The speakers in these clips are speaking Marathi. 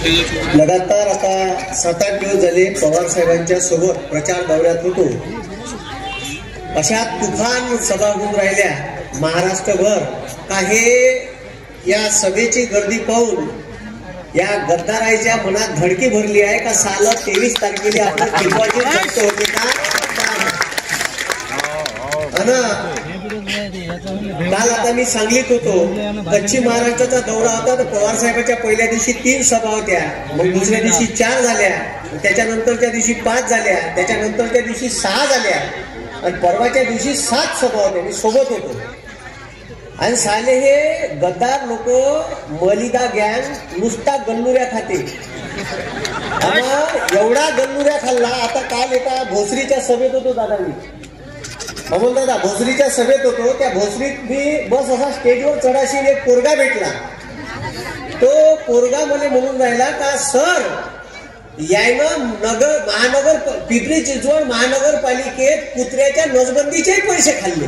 लगातार आता 7-8 दिवस झाले पवार साहेबांच्या सोबत प्रचार दौऱ्यात होतो. अशा तुफान सभा होऊन राहिल्या महाराष्ट्रभर. काही या सभेची गर्दी पाहून या गद्दाराच्या मनात धडकी भरली आहे का साल 23 तारखेला आपण टिकवायची जास्त होते का. काल आता मी सांगलीत होतो, पश्चिम महाराष्ट्राचा दौरा होता. तर पवार साहेबांच्या पहिल्या दिवशी 3 सभा होत्या, मग दुसऱ्या दिवशी 4 झाल्या, त्याच्यानंतरच्या दिवशी 5 झाल्या, त्याच्यानंतरच्या दिवशी 6 झाल्या आणि परवाच्या दिवशी 7 सभा होत्या. मी सोबत होतो. आणि साले हे गद्दार लोक मलिदा गँग नुसता गल्लुऱ्या खाते. एवढा गल्लुऱ्या खाल्ला. आता काल एका भोसरीच्या सभेत होतो दादा, मी अमोल दादा भोसरीच्या सभेत होतो. त्या भोसरीत मी बस असा स्टेजवर चढाशी एक पोरगा भेटला. तो पोरगा मला म्हणून राहिला का सर यायनं महानगर पिंपरी चिंचवड महानगरपालिकेत कुत्र्याच्या नसबंदीचे पैसे खाल्ले.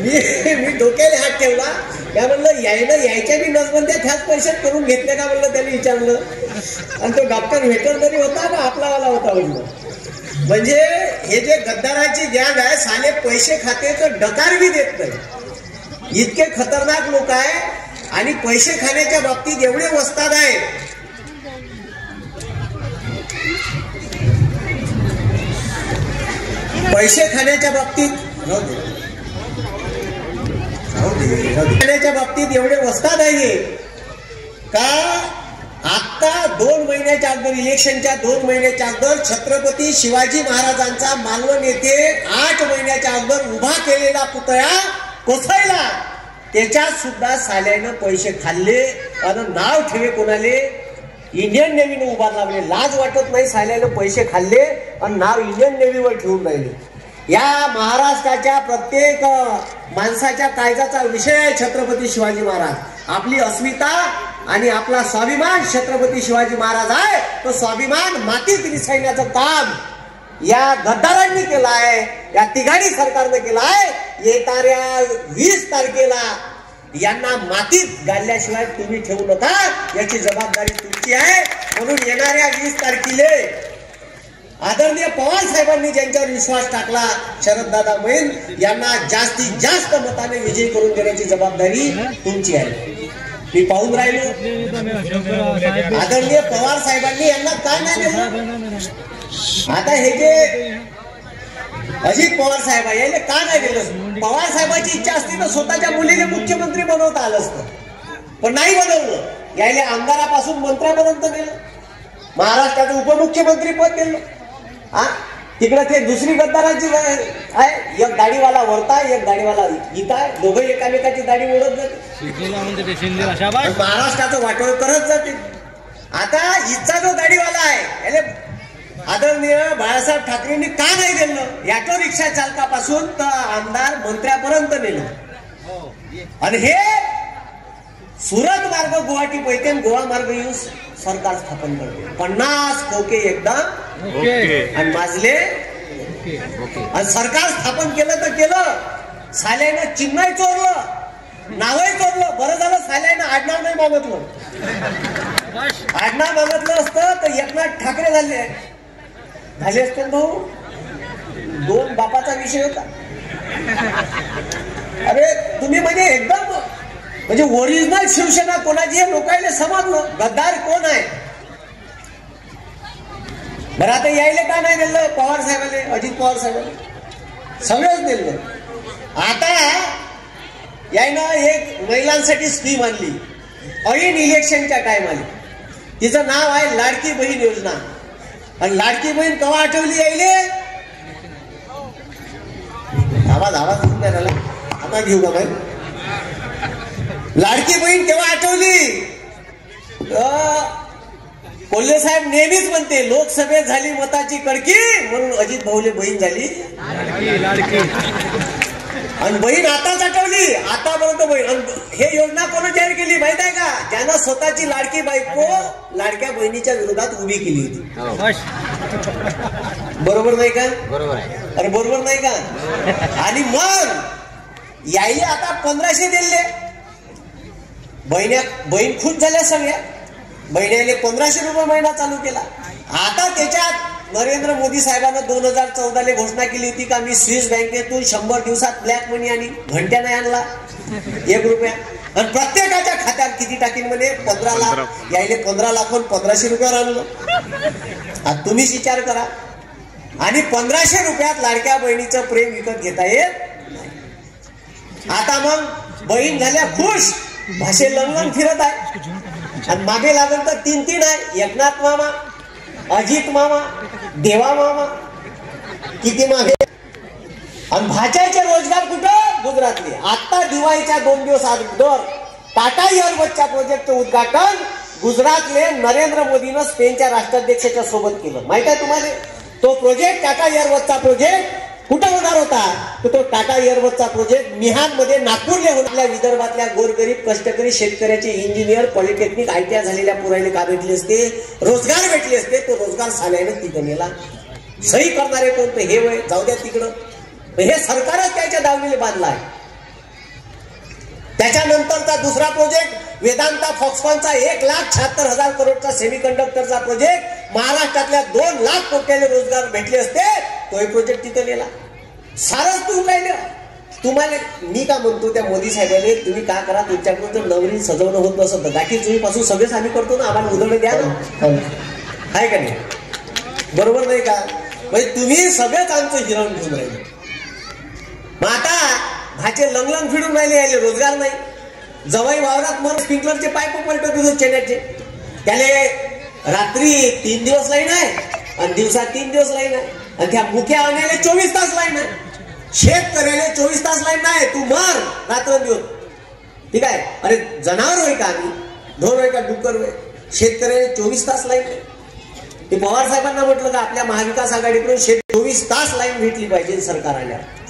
मी डोक्याला हात ठेवला. त्या म्हणलं यायनं यायच्या बी नसबंद्या त्याच पैशात करून घेतल्या का म्हणलं. त्याने विचारलं. आणि तो डॉक्टर व्हेटरनरी होता का आपलावाला होता म्हणलं. म्हणजे हे जे गद्दाराची गँग आहे साले पैसे खाते तर डकार बी देत नाही. इतके खतरनाक लोक आहे आणि पैसे खाण्याच्या बाबतीत एवढे वस्ताद आहे. पैसे खाण्याच्या बाबतीत खाण्याच्या बाबतीत एवढे वस्ताद आहे का. आता 2 महिन्याच्या अगोदर इलेक्शनच्या 2 महिन्याच्या अगोदर छत्रपती शिवाजी महाराजांचा मालवण येथे 8 महिन्याच्या अगोदर उभा केलेला पुतळा कोसळला. त्याच्यात सुद्धा साल्यानं पैसे खाल्ले आणि नाव ठेवे कोणाले इंडियन नेव्हीने उभा लावले. लाज वाटत नाही. साल्यानं पैसे खाल्ले आणि नाव इंडियन नेव्हीवर ठेवून राहिले. या महाराष्ट्राच्या प्रत्येक माणसाच्या काळजाचा विषय आहे छत्रपती शिवाजी महाराज. आपली अस्मिता आणि आपला स्वाभिमान छत्रपती शिवाजी महाराज आहे. तो स्वाभिमान मातीत मिसळण्याचं काम या गद्दारांनी केलं आहे, या तिघाणी सरकारनं केलं आहे. येणाऱ्या 20 तारखेला यांना मातीत गाडल्याशिवाय तुम्ही ठेवू नका. याची जबाबदारी तुमची आहे. म्हणून येणाऱ्या 20 तारखेला आदरणीय पवार साहेबांनी ज्यांच्यावर विश्वास टाकला शरददादा मैन यांना जास्तीत जास्त मताने विजयी करून देण्याची जबाबदारी तुमची आहे. मी पाहून राहिलो आदरणीय पवार साहेबांनी यांना काय नाही दिलं. आता हे जे अजित पवार साहेब आहे याला का नाही दिलं. पवार साहेबांची इच्छा असती तर स्वतःच्या मुलीने मुख्यमंत्री बनवता आलं असतं, पण नाही बनवलं. यायला आमदारापासून मंत्र्यापर्यंत नेलं, महाराष्ट्राचं उपमुख्यमंत्री पद दिलं. तिकडे ते दुसरी गद्दारांची आहे. एक दाढीवाला वरता, एक दाढीवाला इथं आहे. दोघं एकामेकाची दाढी ओढत जाते, महाराष्ट्राचं वाटोळ करत जाते. आता इथचा जो दाढीवाला आहे याले आदरणीय बाळासाहेब ठाकरेंनी का नाही दिलं. ऑटो रिक्षा चालकापासून तर आमदार मंत्र्यापर्यंत नेलं. आणि हे सुरत मार्ग गुवाहाटी पैठण गोवा मार्ग येऊन सरकार स्थापन करते. 50 खोके एकदम आणि माजले आणि सरकार स्थापन केलं तर केलं. साल्यानं चिन्हही चोरलं, नावही चोरलं. बरं झालं साल्यानं आडनाव नाही मागितलं. आडनाव मागितलं असतं तर एकनाथ ठाकरे झाले असते भाऊ. 2 बापाचा विषय होता. अरे तुम्ही म्हणजे एकदम म्हणजे ओरिजिनल शिवसेना कोणाची हे लोकांना समजलं गद्दार कोण आहे. बरं आता यायला का नाही दिलं पवार साहेबांनी, अजित पवार साहेबांनी सगळंच दिलं. आता यायनं एक महिलांसाठी स्कीम आणली ऐन इलेक्शनच्या टायमाला. तिचं नाव आहे लाडकी बहीण योजना. आणि लाडकी बहीण केव्हा आठवली यायले. आवाज घेऊन नाही राहिला, आता घेऊ का बाई. लाडकी बहीण केव्हा आठवली. कोल्हे साहेब नेहमीच म्हणते लोकसभेत झाली मताची कडकी म्हणून अजित भाऊले बहीण झाली लाडकी. आणि बहीण आताच आठवली. आतापर्यंत बहीण. हे योजना कोण जाहीर केली माहित आहे का. ज्यानं स्वतःची लाडकी बायको लाडक्या बहिणीच्या विरोधात उभी केली होती. बरोबर नाही का. बरोबर आहे. अरे बरोबर नाही का. आणि मग यायले आता 1500 दिले. बहीण खुश झाल्या सगळ्या. बहिणीने 1500 रुपये महिना चालू केला. आता त्याच्यात नरेंद्र मोदी साहेबांना 2014 घोषणा केली होती का मी स्विस बँकेतून 100 दिवसात ब्लॅक मनी आणि घंट्या नाही आणला 1 रुपया. आणि प्रत्येकाच्या खात्यात किती टाकीन म्हणे 15 लाख. यायले 15 लाख 1500 रुपयावर आणलं. आता तुम्हीच विचार करा. आणि 1500 रुपयात लाडक्या बहिणीचं प्रेम विकत घेता येत नाही. आता मग बहीण झाल्या खुश, भाषे लंगलंग फिरत आहे. आणि मागे लागल तर 3 आहे. एकनाथ मामा, अजित मामा, देवा मामा, किती मागे. आणि भाज्याचे रोजगार कुठं? गुजरातले. आता दिवाळीच्या 2 दिवस अगोदर टाटा एअरबसच्या प्रोजेक्टचं उद्घाटन गुजरातले नरेंद्र मोदीनं स्पेनच्या राष्ट्राध्यक्षाच्या सोबत केलं. माहित आहे तुम्हाला? तो प्रोजेक्ट टाटा एअरबसचा प्रोजेक्ट कुठं होणार होता? तो टाटा एअरबसचा प्रोजेक्ट मिहानमध्ये नागपूरले होणाऱ्या विदर्भातल्या गोरगरीब कष्टकरी शेतकऱ्याचे इंजिनियर पॉलिटेक्निक ITI झालेल्या पुरायले का भेटले असते? रोजगार भेटले असते. तो रोजगार साल्यानं तिथं नेला. सही करणारे कोण? तर हे वय जाऊ द्या तिकडं. हे सरकारच त्याच्या दावणीला बांधला आहे. त्याच्यानंतरचा दुसरा प्रोजेक्ट वेदांता फॉक्सकॉनचा 1,76,000 करोडचा सेमीकंडक्टरचा प्रोजेक्ट महाराष्ट्रातल्या 2 लाख कोट्याले रोजगार भेटले असते. तो प्रोजेक्ट तिथं नेला. सारंच तू राहिलं. तुम्हाला मी का म्हणतो त्या मोदी साहेबांनी तुम्ही का करा, तुमच्याकडून जर नवरी सजवणं होत नसत गाठी तुम्ही पासून सगळेच आम्ही करतो ना, आम्हाला उदाहरण द्या ना. आहे का नाही? बरोबर नाही का? म्हणजे तुम्ही सगळेच आमचं हिरावून घेऊन राहिले. मग आता भाचे लंगलंग फिरून राहिले. यायले रोजगार नाही. जवाई वावरात मग स्प्रिंकलरचे पाईप पलटत होते चेन्याचे. त्याले रात्री 3 दिवस लाईन आहे आणि दिवसा 3 दिवस लाईन आहे. आणि त्या मुख्या आणायला 24 तास लाईन आहे. शेतकऱ्याला 24 तास लाईन नाही. तू मर रात्र दिवस. ठीक आहे. अरे जनावर होय का आम्ही? ढोर होय का डुक्कर होय? शेतकऱ्याला 24 तास लाईन आहे. ते पवार साहेबांना म्हटलं का आपल्या महाविकास आघाडीकडून 24 तास लाईन भेटली पाहिजे सरकार आल्यावर.